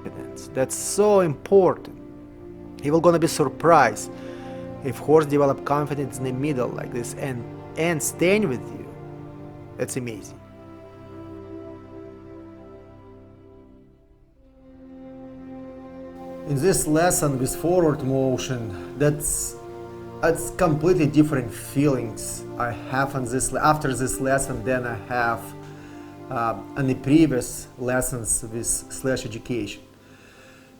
confidence. That's so important. You will gonna be surprised if horse develop confidence in the middle like this and staying with you. That's amazing. In this lesson with forward motion, that's completely different feelings I have on this after this lesson than I have on the previous lessons with slash education.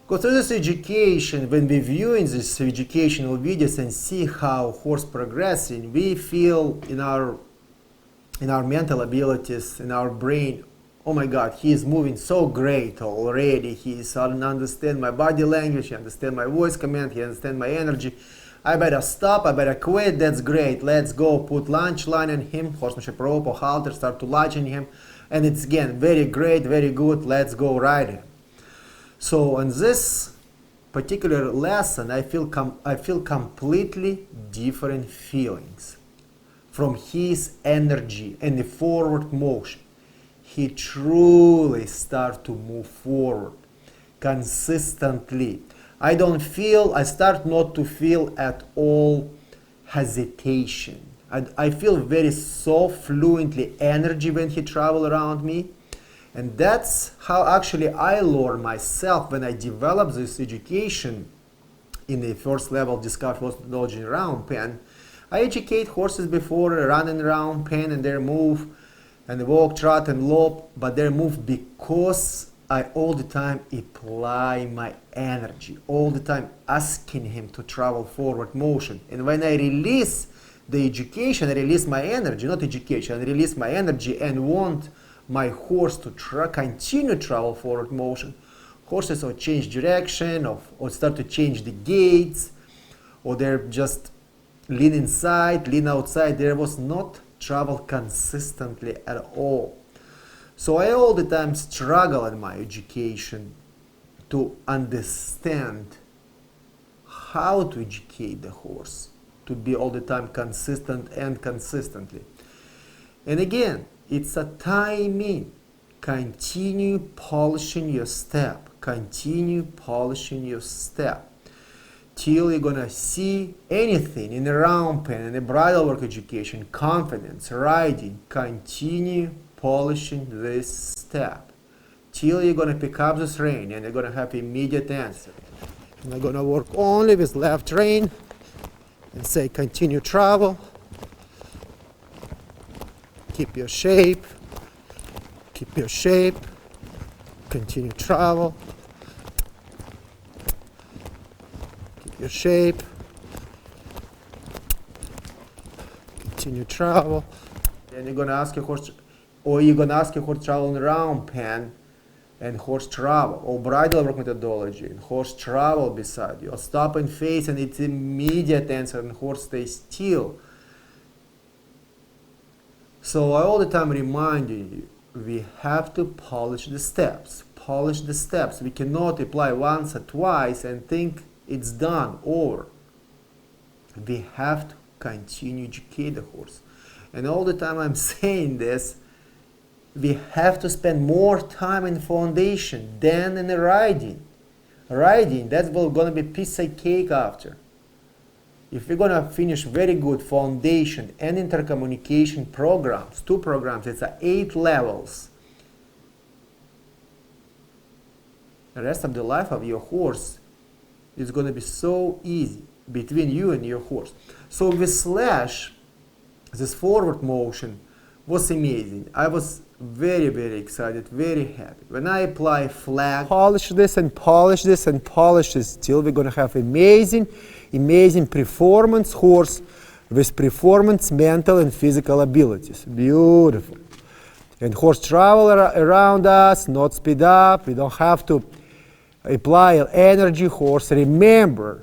Because through this education, when we viewing these educational videos and see how horse progressing, we feel in our mental abilities, in our brain, oh my God, he is moving so great already. He understand my body language, he understand my voice command, he understand my energy. I better stop, I better quit, that's great. Let's go put lunge line on him, horsemanship rope or halter, start to lunge on him. And it's again, very great, very good, let's go ride him. So on this particular lesson, I feel completely different feelings from his energy and the forward motion. He truly starts to move forward consistently. I start not to feel at all hesitation. I feel very soft, fluently energy when he travels around me. And that's how actually I learn myself when I develop this education in the first level Discover Horse Methodology in round pen. I educate horses before running around pen and their move and they walk, trot and lope, but their move because I all the time apply my energy, all the time asking him to travel forward motion. And when I release the education, I release my energy, not education, I release my energy and want my horse to continue travel forward motion. Horses or change direction or start to change the gaits, or they're just lean inside, lean outside. There was not travel consistently at all. So I all the time struggle in my education to understand how to educate the horse to be all the time consistent and consistently. And again, it's a timing. Continue polishing your step. Continue polishing your step till you're gonna see anything in the round pen, in the bridle work education, confidence, riding. Continue polishing this step till you're gonna pick up this rein and you're gonna have immediate answer. And I'm gonna work only with left rein and say continue travel. Keep your shape. Keep your shape. Continue travel. Keep your shape. Continue travel. And you're gonna ask your horse, or you're gonna ask your horse travel in round pen and horse travel, or bridle work methodology and horse travel beside you, or stop and face and it's immediate answer and horse stays still. So I all the time reminding you, we have to polish the steps. Polish the steps. We cannot apply once or twice and think it's done, over. We have to continue to educate the horse. And all the time I'm saying this, we have to spend more time in foundation than in the riding. Riding, that's going to be piece of cake after. If we're going to finish very good foundation and intercommunication programs, 2 programs, it's 8 levels. The rest of the life of your horse is going to be so easy between you and your horse. So with slash, this forward motion was amazing. I was very, very excited, very happy. When I apply flag, polish this and polish this and polish this till we're going to have amazing performance horse with performance mental and physical abilities. Beautiful. And horse travel around us, not speed up. We don't have to apply energy. Horse, remember,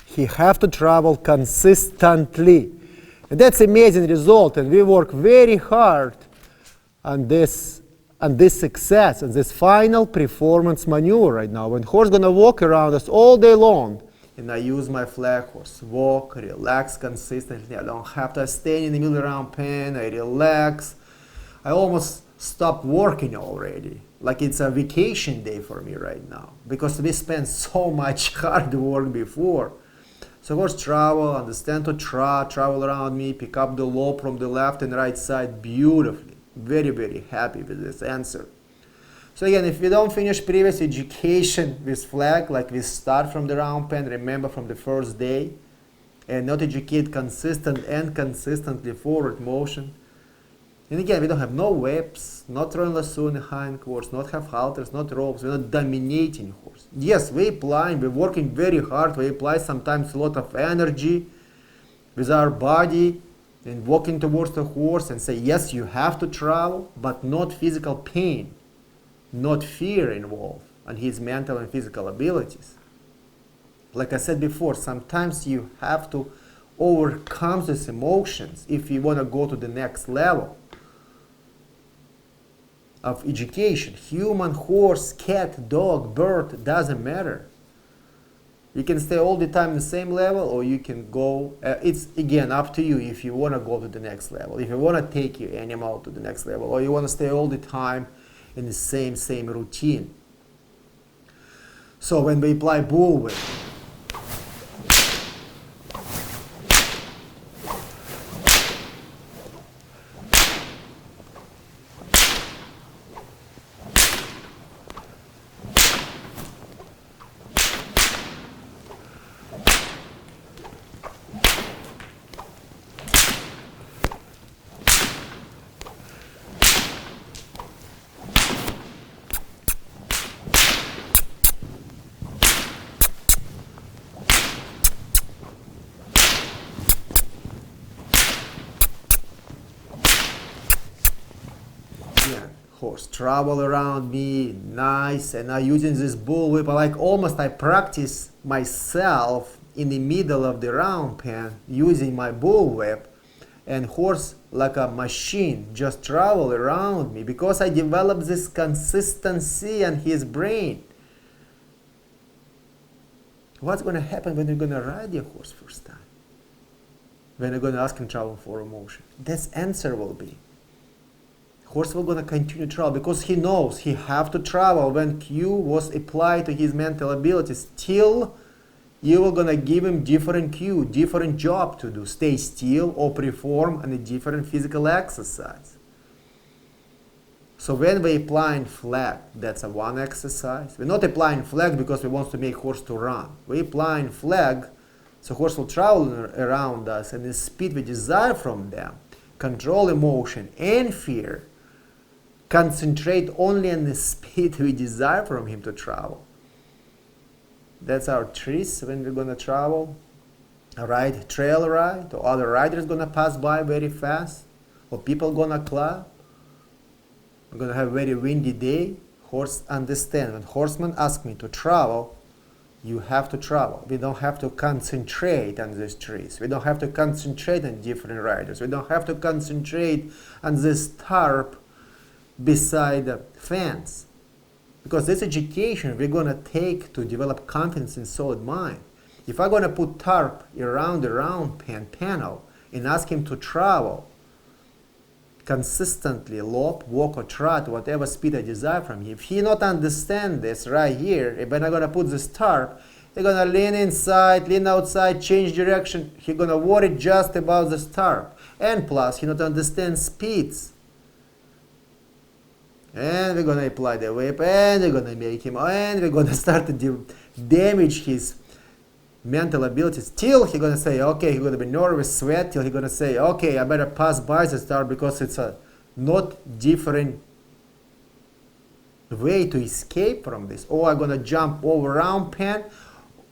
he have to travel consistently. And that's amazing result. And we work very hard on this success, and this final performance maneuver right now. When horse gonna walk around us all day long, and I use my flag horse, walk, relax consistently. I don't have to stay in the middle round pen. I relax. I almost stopped working already. Like it's a vacation day for me right now, because we spent so much hard work before. So horse travel, understand to trot, travel around me, pick up the lope from the left and right side beautifully. Very, very happy with this answer. So again, if we don't finish previous education with flag, like we start from the round pen, remember from the first day, and not educate consistent and consistently forward motion. And again, we don't have no whips, not throwing lasso in the hind horse, not have halters, not ropes, we're not dominating horse. Yes, we're applying, we're working very hard, we apply sometimes a lot of energy with our body and walking towards the horse and say, yes, you have to travel, but not physical pain, not fear involved, and his mental and physical abilities. Like I said before, sometimes you have to overcome these emotions if you want to go to the next level of education. Human, horse, cat, dog, bird, doesn't matter. You can stay all the time in the same level, or you can go, it's again up to you if you want to go to the next level, if you want to take your animal to the next level, or you want to stay all the time in the same routine. So when we apply bullwhip, horse travel around me, nice, and I'm using this bullwhip. I practice myself in the middle of the round pen using my bullwhip, and horse like a machine just travel around me because I developed this consistency in his brain. What's going to happen when you're going to ride your horse first time? When you're going to ask him travel for emotion? This answer will be, horse will going to continue to travel because he knows he have to travel when cue was applied to his mental abilities till you are going to give him different cue, different job to do, stay still or perform a different physical exercise. So when we applying flag, that's a one exercise. We're not applying flag because we want to make horse to run. We're applying flag so horse will travel around us, and the speed we desire from them, control emotion and fear, concentrate only on the speed we desire from him to travel. That's our trees when we're going to travel. Ride, trail ride, or other riders going to pass by very fast, or people going to clap. We're going to have a very windy day. Horse understand. When horsemen ask me to travel, you have to travel. We don't have to concentrate on these trees. We don't have to concentrate on different riders. We don't have to concentrate on this tarp beside the fence. Because this education we're going to take to develop confidence in solid mind. If I'm going to put tarp around the round pen panel and ask him to travel consistently, lope, walk or trot, whatever speed I desire from him, if he not understand this right here, if I'm going to put this tarp, he's going to lean inside, lean outside, change direction. He's going to worry just about this tarp. And plus, he not understand speeds. And we're going to apply the whip, and we're going to make him, and we're going to start to damage his mental abilities. Till he's going to say, okay, he's going to be nervous, sweat, till he's going to say, okay, I better pass by the star because it's a not different way to escape from this. Or I'm going to jump over round pen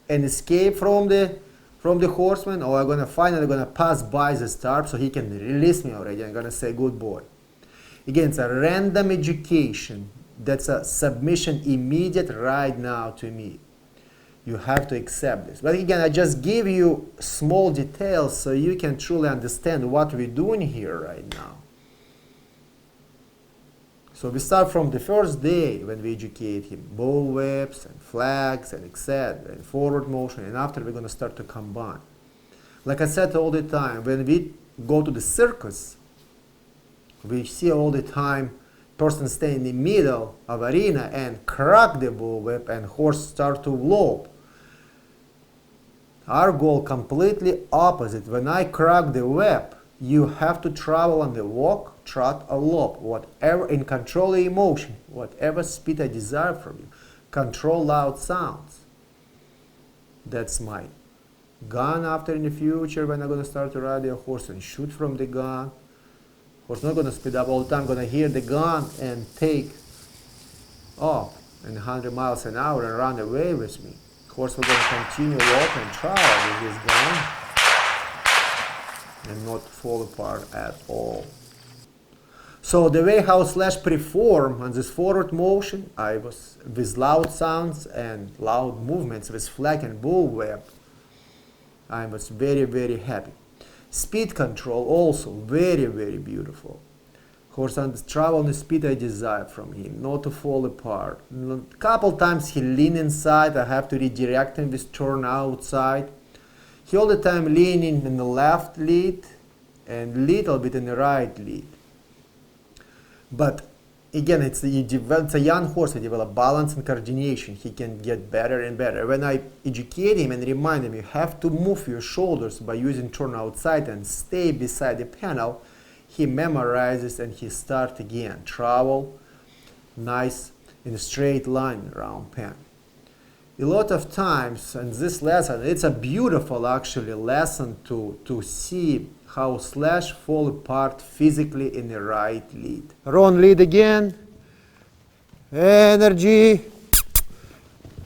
and escape from the horseman, or I'm going to finally going to pass by the star so he can release me already. I'm going to say, good boy. Again, it's a random education. That's a submission immediate right now to me. You have to accept this. But again, I just give you small details so you can truly understand what we're doing here right now. So we start from the first day when we educate him. Bull whips and flags and etc. and forward motion. And after we're going to start to combine. Like I said all the time, when we go to the circus, we see all the time person stay in the middle of arena and crack the bullwhip and horse start to lope. Our goal completely opposite. When I crack the whip, you have to travel on the walk, trot, or lope, whatever, and control the emotion, whatever speed I desire from you. Control loud sounds. That's my gun after in the future when I'm going to start to ride the horse and shoot from the gun. Horse not going to speed up all the time, going to hear the gun and take off in 100 miles an hour and run away with me. Horse will going to continue walk and travel with his gun and not fall apart at all. So the way how slash perform on this forward motion, I was with loud sounds and loud movements with flag and bullwhip, I was very, very happy. Speed control also very, very beautiful. Horse travel on the speed I desire from him, not to fall apart. A couple times he lean inside, I have to redirect him with turn outside. He all the time leaning in the left lead and little bit in the right lead. But again, it's a young horse. He develops balance and coordination. He can get better and better. When I educate him and remind him, you have to move your shoulders by using turn outside and stay beside the panel, he memorizes and he starts again. Travel nice in a straight line around pen. A lot of times in this lesson, it's a beautiful actually lesson to see how slash fall apart physically in the right lead. Wrong lead again. Energy.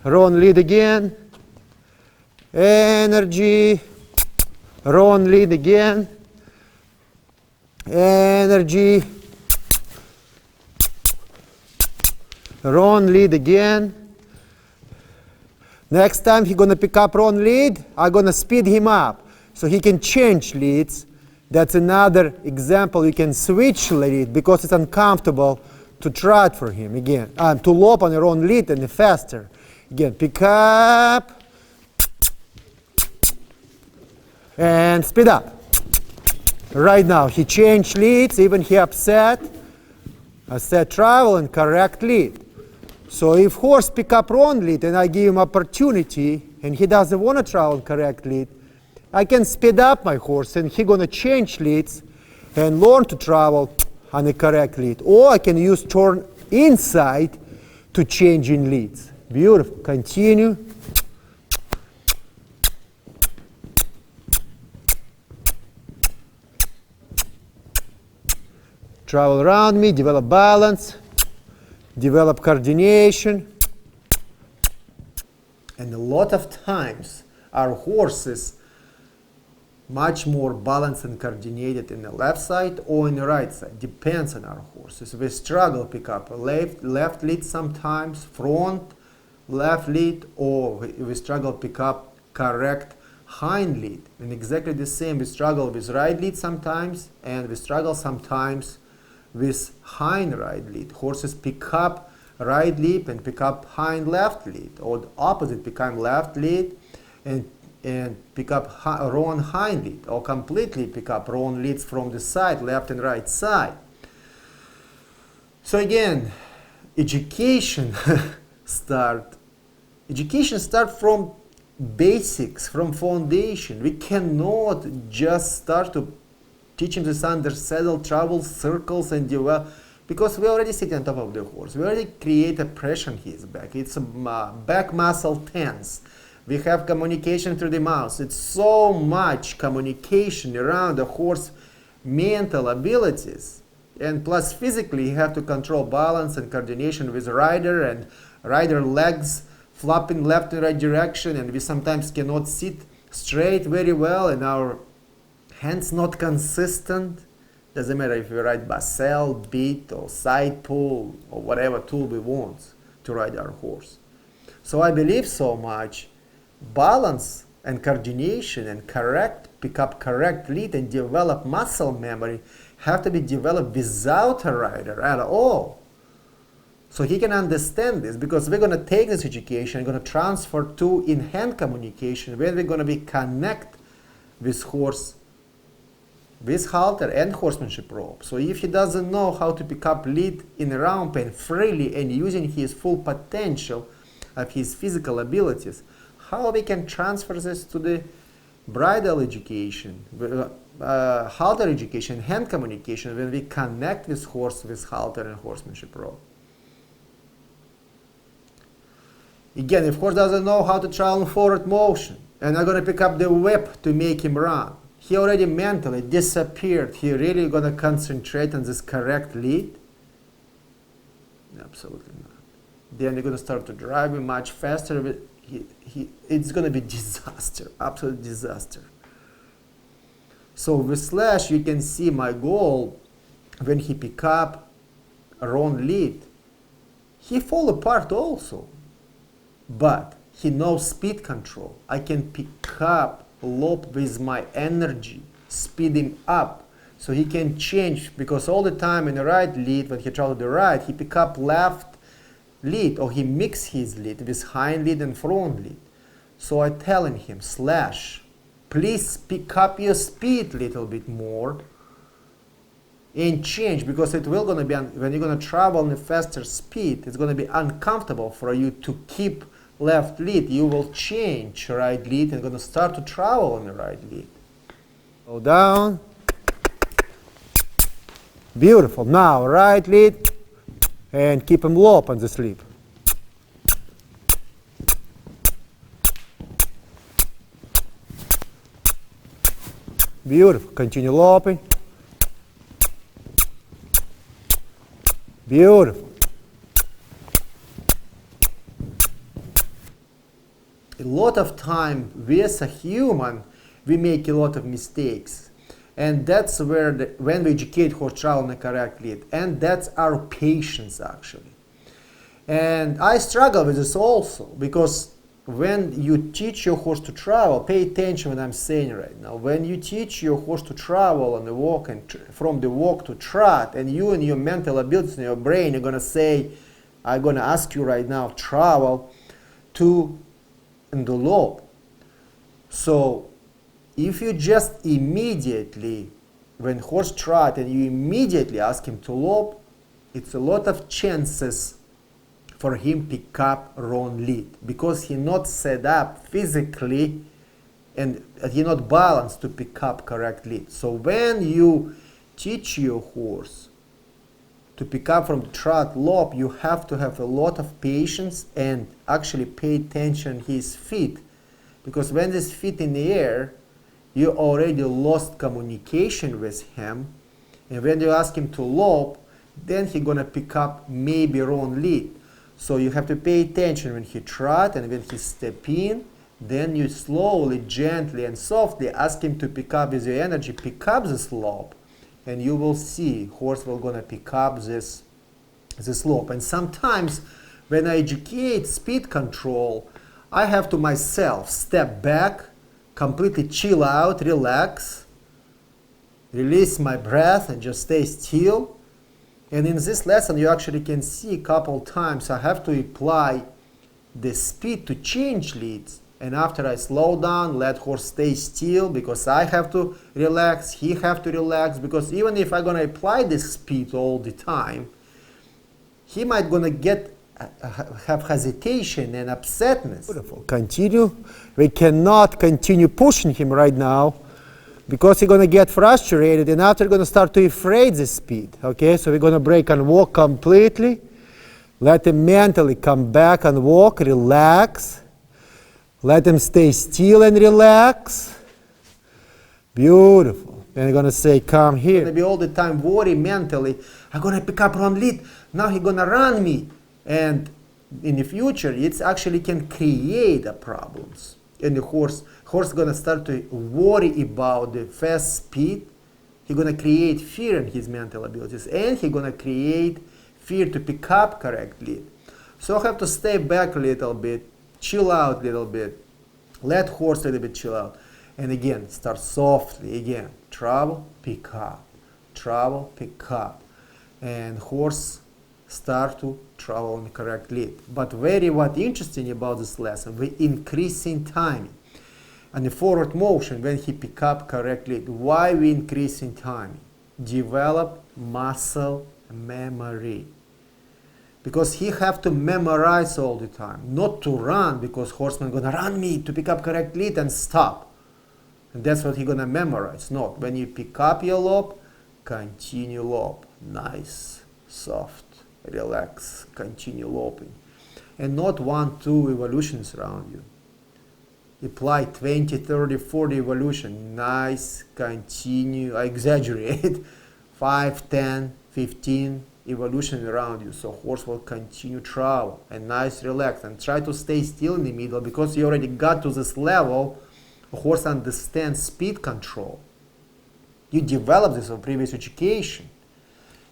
Wrong lead again. Energy. Wrong lead again. Energy. Wrong lead again. Next time he's going to pick up wrong lead, I'm going to speed him up so he can change leads. That's another example. You can switch lead because it's uncomfortable to trot for him again. To lope on your own lead and faster. Again, pick up and speed up. Right now he changed leads, even he upset. I said travel and correct lead. So if horse pick up wrong lead and I give him opportunity and he doesn't want to travel correct lead, I can speed up my horse and he's going to change leads and learn to travel on the correct lead. Or I can use turn inside to change in leads. Beautiful. Continue. Travel around me, develop balance, develop coordination. And a lot of times our horses much more balanced and coordinated in the left side or in the right side. Depends on our horses. We struggle pick up a left lead sometimes, front left lead, or we struggle pick up correct hind lead. And exactly the same, we struggle with right lead sometimes, and we struggle sometimes with hind right lead. Horses pick up right lead and pick up hind left lead, or the opposite, become left lead and pick up wrong hind lead, or completely pick up wrong leads from the side, left and right side. So again, education start from basics, from foundation. We cannot just start to teach him this under saddle, travel, circles, and develop, because we already sit on top of the horse. We already create a pressure on his back. It's a back muscle tense. We have communication through the mouth. It's so much communication around the horse mental abilities. And plus physically, you have to control balance and coordination with rider and rider legs flopping left and right direction. And we sometimes cannot sit straight very well, and our hands not consistent. Doesn't matter if we ride basel, beat, or side pull, or whatever tool we want to ride our horse. So I believe so much balance and coordination and pick up correct lead and develop muscle memory have to be developed without a rider at all. So he can understand this, because we're going to take this education and going to transfer to in-hand communication, where we're going to be connect with horse with halter and horsemanship rope. So if he doesn't know how to pick up lead in a round pen freely and using his full potential of his physical abilities, how we can transfer this to the bridle education, halter education, hand communication, when we connect with horse with halter and horsemanship rope. Again, if horse doesn't know how to travel in forward motion, and I'm going to pick up the whip to make him run, he already mentally disappeared. He really going to concentrate on this correct lead? Absolutely not. Then you're going to start to drive him much faster. It's going to be disaster, absolute disaster. So with slash, you can see my goal when he pick up a wrong lead. He fall apart also, but he knows speed control. I can pick up lope with my energy, speed him up, so he can change, because all the time in the right lead, when he travel to the right, he pick up left lead, or he mix his lead with hind lead and front lead. So I telling him, slash, please pick up your speed a little bit more and change, because it will gonna be, when you're gonna travel in a faster speed, it's gonna be uncomfortable for you to keep left lead. You will change right lead and gonna start to travel on the right lead. Go down. Beautiful. Now right lead and keep him low on the sleeve. Beautiful. Continue loping. Beautiful. A lot of time, we as a human, we make a lot of mistakes. And that's where, when we educate horse travel in the correct lead. And that's our patience, actually. And I struggle with this also, because when you teach your horse to travel, pay attention what I'm saying right now. When you teach your horse to travel on the walk, and from the walk to trot, and you and your mental abilities in your brain are going to say, I'm going to ask you right now, travel to in the lope. So if you just immediately, when horse trot and you immediately ask him to lope, it's a lot of chances for him pick up wrong lead, because he not set up physically and he not balanced to pick up correct lead. So when you teach your horse to pick up from the trot lope, you have to have a lot of patience and actually pay attention his feet, because when his feet in the air, you already lost communication with him, and when you ask him to lope, then he gonna pick up maybe wrong lead. So you have to pay attention when he trot and when he step in. Then you slowly, gently and softly ask him to pick up with your energy, pick up this lope, and you will see horse will gonna pick up this lope. And sometimes when I educate speed control, I have to myself step back, completely chill out, relax, release my breath and just stay still. And in this lesson you actually can see a couple times I have to apply the speed to change leads, and after I slow down, let horse stay still, because I have to relax, he have to relax, because even if I'm gonna apply this speed all the time, he might gonna have hesitation and upsetness. Beautiful. Continue. We cannot continue pushing him right now, because he's gonna get frustrated and after gonna start to afraid the speed. Okay, so we're gonna break and walk completely. Let him mentally come back and walk, relax. Let him stay still and relax. Beautiful. And you're gonna say, come here. Gonna be all the time worry mentally. I'm gonna pick up wrong lead. Now he's gonna run me. And in the future, it actually can create problems. And the horse gonna start to worry about the fast speed. He's gonna create fear in his mental abilities, and he's gonna create fear to pick up correct lead. So I have to stay back a little bit, chill out a little bit, let horse a little bit chill out, and again start softly again. Travel, pick up, travel, pick up, and horse start to travel on the correct lead. But what interesting about this lesson, we increasing timing. And the forward motion, when he pick up correctly, why we increase in timing? Develop muscle memory. Because he have to memorize all the time, not to run, because horseman gonna run me to pick up correct lead and stop. And that's what he gonna memorize. Not when you pick up your lope, continue lope. Nice, soft, relax, continue loping. And not 1, 2 evolutions around you. Apply 20, 30, 40 evolution. Nice, continue, I exaggerate. 5, 10, 15 evolution around you. So horse will continue travel. And nice, relax. And try to stay still in the middle, because you already got to this level. A horse understands speed control. You develop this from previous education.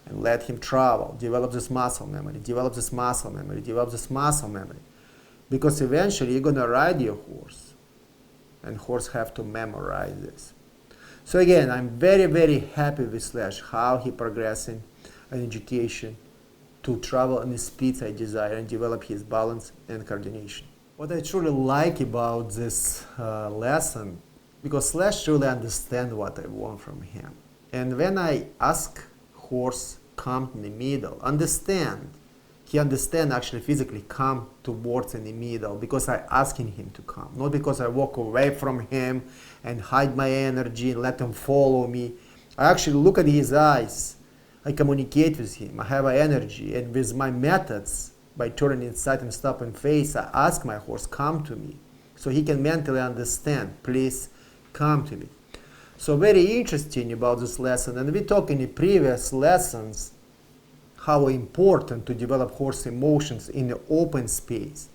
And let him travel. Develop this muscle memory. Develop this muscle memory. Develop this muscle memory. Because eventually you're going to ride your horse. And horse have to memorize this. So again, I'm very, very happy with Slash, how he progressing in education to travel in the speeds I desire and develop his balance and coordination. What I truly like about this lesson, because Slash really understands what I want from him. And when I ask horse come in the middle, he understand actually physically come towards in the middle, because I asking him to come, not because I walk away from him and hide my energy and let him follow me. I actually look at his eyes, I communicate with him, I have energy, and with my methods, by turning inside and stop and face, I ask my horse come to me, so he can mentally understand, please come to me. So very interesting about this lesson, and we talked in the previous lessons how important to develop horse emotions in the open space.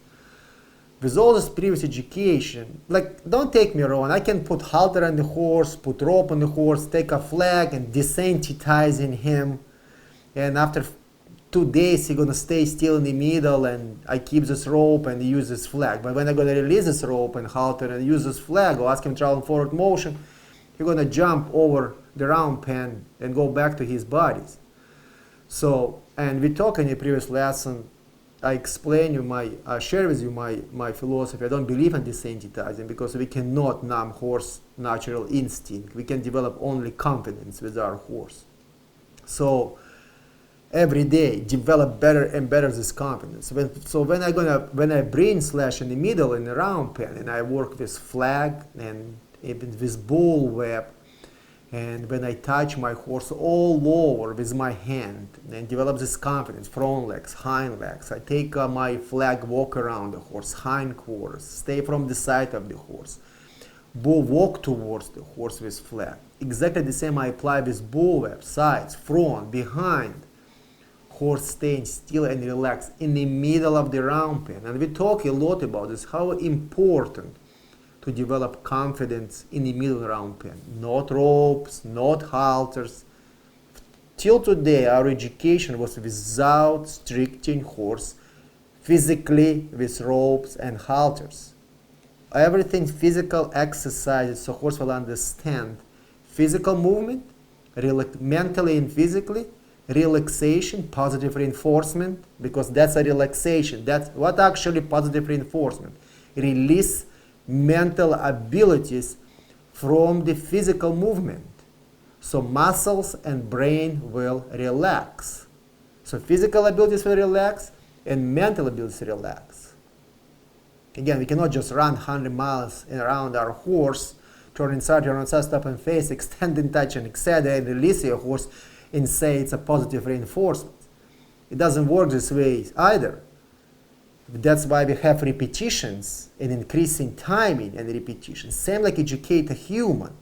With all this previous education, like, don't take me wrong, I can put halter on the horse, put rope on the horse, take a flag and desensitizing him, and after 2 days he's gonna stay still in the middle, and I keep this rope and use this flag. But when I'm gonna release this rope and halter and use this flag or ask him to travel in forward motion, he's gonna jump over the round pen and go back to his bodies. So, and we talked in the previous lesson, I explain you I share with you my philosophy. I don't believe in desensitizing, because we cannot numb horse natural instinct. We can develop only confidence with our horse. So every day develop better and better this confidence. When I bring Slash in the middle in the round pen, and I work with flag and even with bull whip, and when I touch my horse all over with my hand and develop this confidence, front legs, hind legs, I take my flag, walk around the horse, hind quarters, stay from the side of the horse, bull walk towards the horse with flag. Exactly the same I apply with bull whip, sides, front, behind. Horse staying still and relaxed in the middle of the round pen. And we talk a lot about this, how important to develop confidence in the middle round pen. Not ropes, not halters. Till today, our education was without restricting horse physically with ropes and halters. Everything physical exercises, so horse will understand physical movement, mentally and physically, relaxation, positive reinforcement, because that's a relaxation. That's what actually positive reinforcement. Release mental abilities from the physical movement. So muscles and brain will relax. So physical abilities will relax and mental abilities relax. Again, we cannot just run 100 miles around our horse, turn inside, stop and face, extend and touch and etc. and release your horse and say it's a positive reinforcement. It doesn't work this way either. That's why we have repetitions and increasing timing and repetition. Same like educate a human.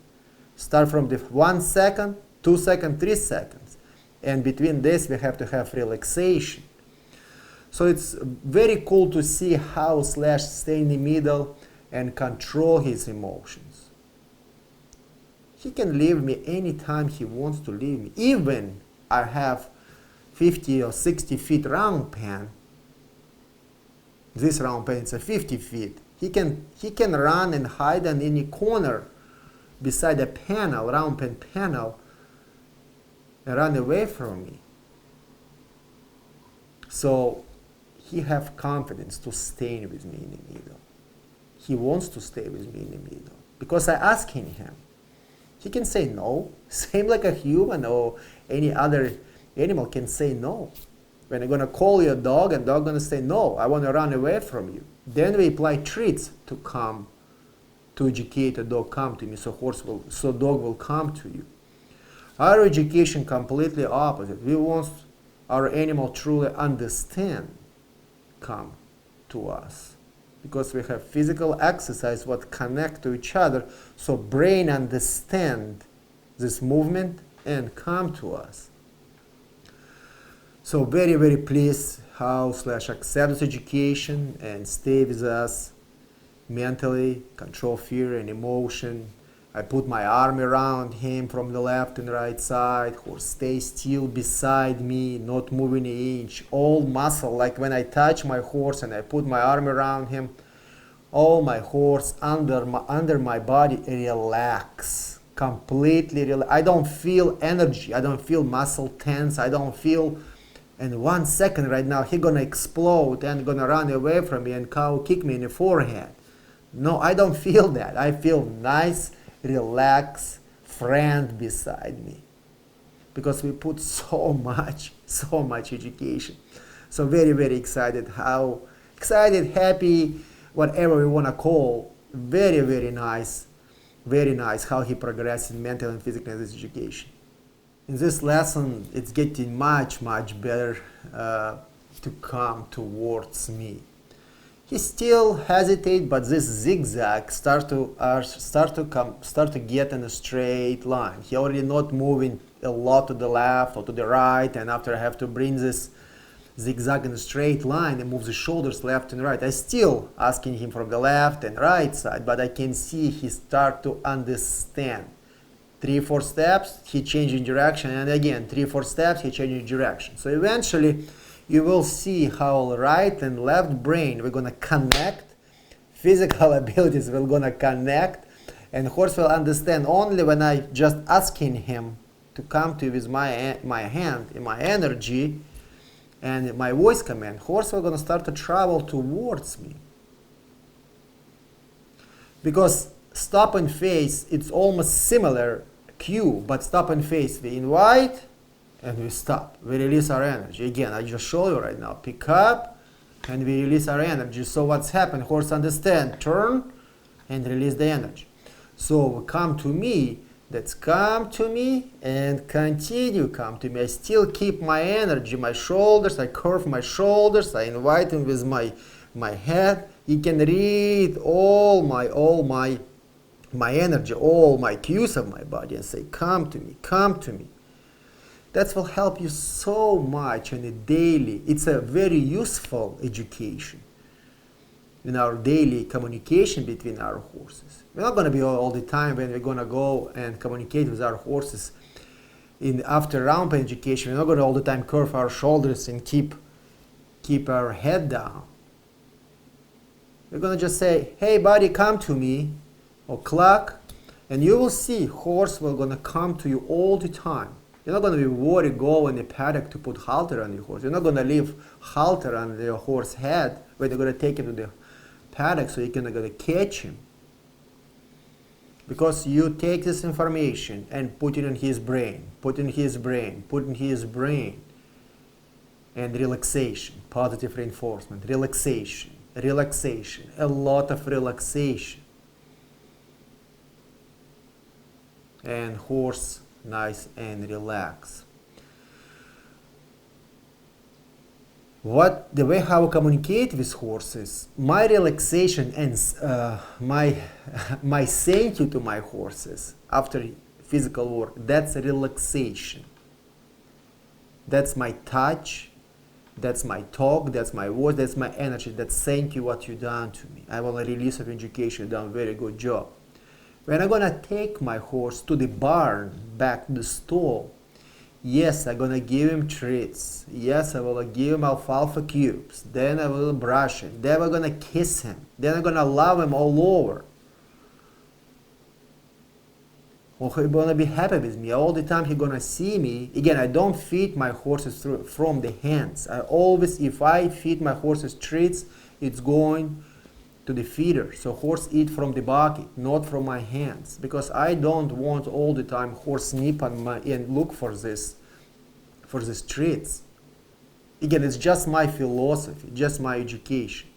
Start from the 1 second, 2 seconds, 3 seconds. And between this we have to have relaxation. So it's very cool to see how Slash stay in the middle and control his emotions. He can leave me anytime he wants to leave me. Even I have 50 or 60 feet round pen. This round pen is a 50 feet. He can run and hide in any corner beside a panel, round pen panel, and run away from me. So he have confidence to stay with me in the middle. He wants to stay with me in the middle. because I asking him. He can say no, same like a human or any other animal can say no. When I'm gonna call your dog and dog gonna say no, I wanna run away from you. Then we apply treats to come, to educate a dog come to me, so dog will come to you. Our education completely opposite. We want our animal truly understand, come to us. Because we have physical exercise what connect to each other, so brain understand this movement and come to us. So very, very pleased how / accept this education and stay with us mentally, control fear and emotion. I put my arm around him from the left and right side. Horse stay still beside me, not moving an inch. All muscle, like when I touch my horse and I put my arm around him, all my horse under my body relax, completely relax. I don't feel energy. I don't feel muscle tense. I don't feel, in 1 second right now, he gonna explode and gonna run away from me and kick me in the forehead. No, I don't feel that. I feel nice, relaxed friend beside me. Because we put so much education. So very, very excited, happy, whatever we want to call. Very, very nice how he progressed in mental and physical education. In this lesson, it's getting much better to come towards me. He still hesitates, but this zigzag start to get in a straight line. He already not moving a lot to the left or to the right, and after I have to bring this zigzag in a straight line and move the shoulders left and right. I still asking him from the left and right side, but I can see he start to understand. 3-4 steps, he changing direction, and again 3-4 steps, he changing direction. So eventually you will see how right and left brain we're gonna connect, physical abilities we're gonna connect, and horse will understand only when I just asking him to come to with my hand, my energy, and my voice command. Horse will gonna start to travel towards me. Because stop and face, it's almost similar cue, but stop and face, we invite and we stop. We release our energy. Again, I just show you right now. Pick up and we release our energy. So what's happened? Horse understand. Turn and release the energy. So come to me. That's come to me and continue come to me. I still keep my energy, my shoulders. I curve my shoulders. I invite him with my head. He can read all my energy, all my cues of my body and say, come to me, come to me. That will help you so much on a daily. It's a very useful education in our daily communication between our horses. We're not going to be all the time when we're going to go and communicate with our horses after ramp education. We're not going to all the time curve our shoulders and keep our head down. We're going to just say, hey buddy, come to me, or cluck, and you will see horse will going to come to you all the time. You're not going to be worried, go in the paddock to put halter on your horse. You're not going to leave halter on your horse's head when you're going to take him to the paddock so you're going to catch him. Because you take this information and put it in his brain, and relaxation, positive reinforcement, relaxation, a lot of relaxation. And horse nice and relax. The way how I communicate with horses, my relaxation and my thank you to my horses after physical work, that's relaxation. That's my touch, that's my talk, that's my voice, that's my energy, that's thank you what you done to me. I want a release of education, done a very good job. When I'm gonna take my horse to the barn, back to the stall, yes, I'm gonna give him treats. Yes, I will give him alfalfa cubes. Then I will brush him. Then I'm gonna kiss him. Then I'm gonna love him all over. Or he's gonna be happy with me. All the time he's gonna see me. Again, I don't feed my horses from the hands. I always, if I feed my horses treats, it's going to the feeder. So horse eat from the bucket, not from my hands, because I don't want all the time horse snip on my and look for these treats. Again, it's just my philosophy, just my education.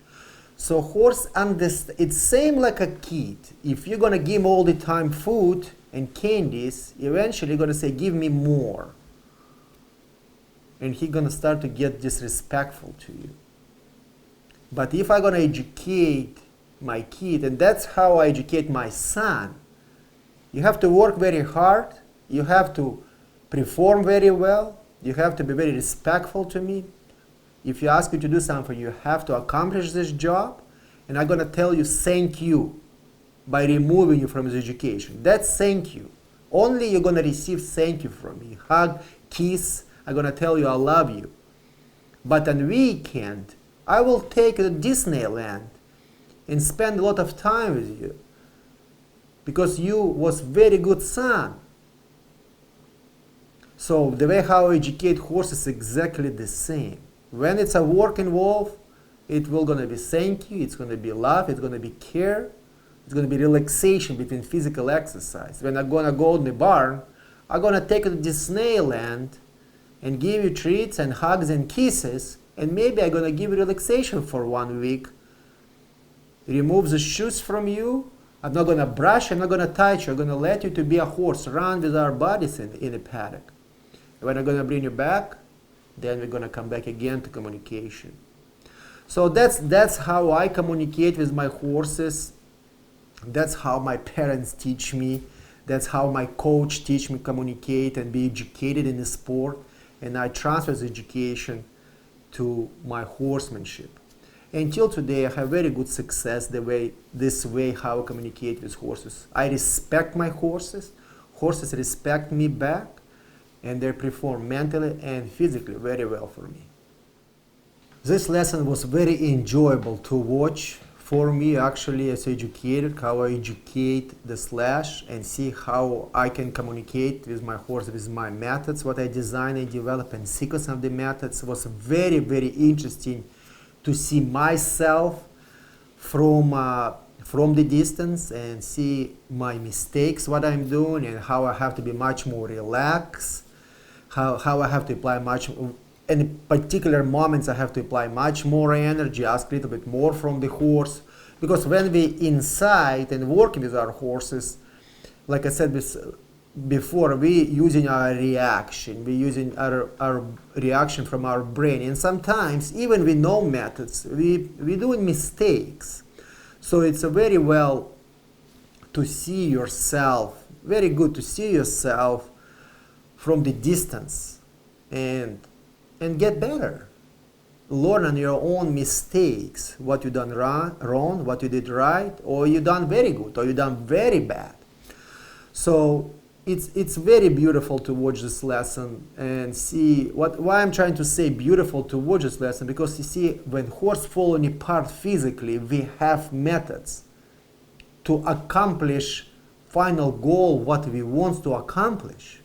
So horse understand. It's same like a kid. If you're gonna give him all the time food and candies, eventually you're gonna say, "Give me more," and he's gonna start to get disrespectful to you. But if I'm gonna educate my kid, and that's how I educate my son, you have to work very hard. You have to perform very well. You have to be very respectful to me. If you ask me to do something, you have to accomplish this job, and I'm going to tell you thank you by removing you from this education. That's thank you. Only you're going to receive thank you from me. Hug, kiss, I'm going to tell you I love you. But on weekend, I will take you to Disneyland and spend a lot of time with you because you was very good son. So the way how I educate horses is exactly the same. When it's a work involved, it will gonna be thank you, it's gonna be love, it's gonna be care, it's gonna be relaxation between physical exercise. When I'm gonna go in the barn, I'm gonna take you to Disneyland and give you treats and hugs and kisses, and maybe I'm gonna give you relaxation for 1 week. Remove the shoes from you. I'm not gonna brush, I'm not gonna touch you, I'm gonna let you to be a horse, run with our bodies in a paddock. When I'm gonna bring you back, then we're gonna come back again to communication. So that's how I communicate with my horses. That's how my parents teach me. That's how my coach teach me communicate and be educated in the sport. And I transfer this education to my horsemanship. Until today, I have very good success this way how I communicate with horses. I respect my horses. Horses respect me back. And they perform mentally and physically very well for me. This lesson was very enjoyable to watch for me actually as educator, how I educate the slash and see how I can communicate with my horse with my methods, what I design and develop and sequence of the methods was very, very interesting to see myself from the distance and see my mistakes, what I'm doing and how I have to be much more relaxed. How I have to apply much, in particular moments I have to apply much more energy, ask a little bit more from the horse. Because when we inside and working with our horses, like I said before, we using our reaction, we using our reaction from our brain. And sometimes, even with no methods, we doing mistakes. So it's a very well to see yourself, very good to see yourself from the distance and get better. Learn on your own mistakes, what you done wrong, what you did right, or you done very good, or you done very bad. So it's very beautiful to watch this lesson and see why I'm trying to say beautiful to watch this lesson, because you see, when horse falling apart physically, we have methods to accomplish final goal, what we want to accomplish.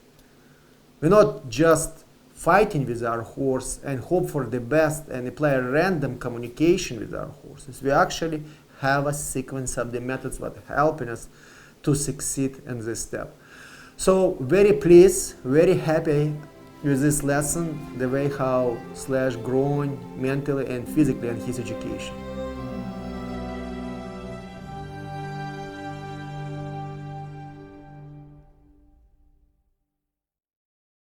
We're not just fighting with our horse and hope for the best and apply a random communication with our horses. We actually have a sequence of the methods that are helping us to succeed in this step. So very pleased, very happy with this lesson, the way how Slash growing mentally and physically in his education.